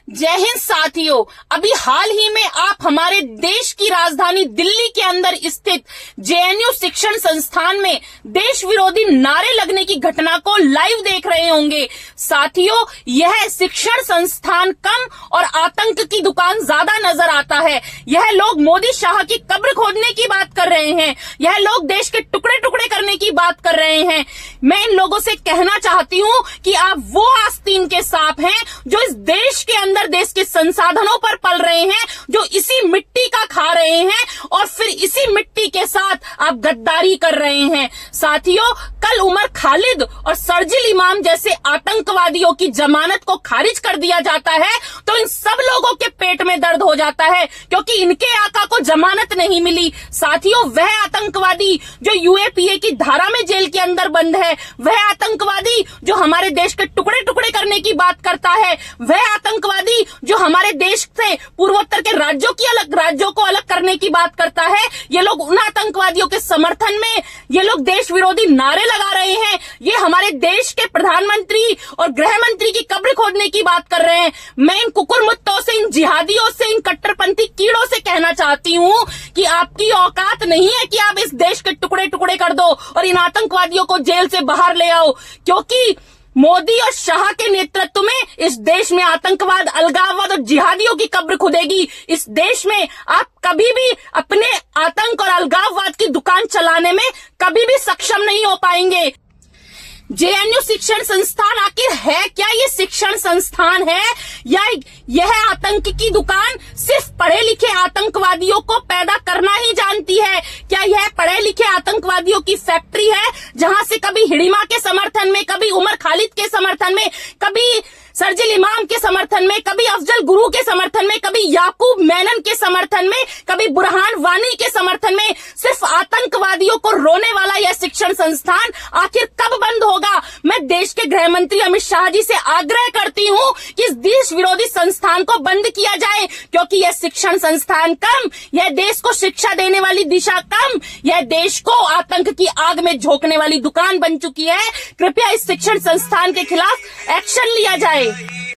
जय हिंद साथियों। अभी हाल ही में आप हमारे देश की राजधानी दिल्ली के अंदर स्थित जेएनयू शिक्षण संस्थान में देश विरोधी नारे लगने की घटना को लाइव देख रहे होंगे। साथियों, यह शिक्षण संस्थान कम और आतंक की दुकान ज्यादा नजर आता है। यह लोग मोदी शाह की कब्र खोदने की बात कर रहे हैं। यह लोग देश के टुकड़े टुकड़े करने की बात कर रहे हैं। मैं इन लोगों से कहना चाहती हूँ कि आप वो आस्तीन के सांप हैं जो इस देश के अंदर देश के संसाधनों पर पल रहे हैं, जो इसी मिट्टी का खा रहे हैं और फिर इसी मिट्टी के साथ आप गद्दारी कर रहे हैं। साथियों, कल उमर खालिद और शर्जील इमाम जैसे आतंकवादियों की जमानत को खारिज कर दिया जाता है तो इन सब लोगों के पेट में दर्द हो जाता है, क्योंकि इनके आका को जमानत नहीं मिली। साथियों, वह आतंकवादी जो यूएपीए की धारा में जेल के अंदर बंद है, वह आतंकवादी जो हमारे देश के टुकड़े टुकड़े करने की बात करता है, वह आतंकवादी जो हमारे देश से पूर्वोत्तर के राज्यों को अलग करने की बात करता है, ये लोग उन आतंकवादियों के समर्थन में ये लोग देश विरोधी नारे लगा रहे हैं। ये हमारे देश के प्रधानमंत्री और गृह मंत्री की कब्र खोदने की बात कर रहे हैं। मैं इन कुकुरमुत्तों से, इन जिहादियों से, इन कट्टरपंथी कीड़ों से कहना चाहती हूँ कि आपकी औकात नहीं है कि आप इस देश के टुकड़े टुकड़े कर दो और इन आतंकवादियों को जेल से बाहर ले आओ, क्योंकि मोदी और शाह के नेतृत्व में इस देश में आतंकवाद, अलगाववाद और जिहादियों की कब्र खुदेगी। इस देश में आप कभी भी अपने आतंक और अलगाववाद की दुकान चलाने में कभी भी सक्षम नहीं हो पाएंगे। जेएनयू शिक्षण संस्थान आखिर है क्या? ये शिक्षण संस्थान है या यह आतंक की दुकान सिर्फ पढ़े लिखे आतंकवादियों को पैदा करना ही जानती है? क्या यह पढ़े लिखे आतंकवादियों की फैक्ट्री है जहां से कभी हिडिमा के समर्थन में, कभी उमर खालिद के समर्थन में, कभी शर्जील इमाम के समर्थन में, कभी अफजल गुरु के समर्थन में, कभी याकूब मेनन के समर्थन में, कभी बुरहान वानी के समर्थन में सिर्फ आतंकवादियों को रोने वाला यह शिक्षण संस्थान आखिर कब बंद होगा? मैं देश के गृह मंत्री अमित शाह जी से आग्रह करती हूँ कि इस देश विरोधी संस्थान को बंद किया जाए, क्योंकि यह शिक्षण संस्थान कम, यह देश को शिक्षा देने वाली दिशा कम, यह देश को आतंक की आग में झोंकने वाली दुकान बन चुकी है। कृपया इस शिक्षण संस्थान के खिलाफ एक्शन लिया जाए।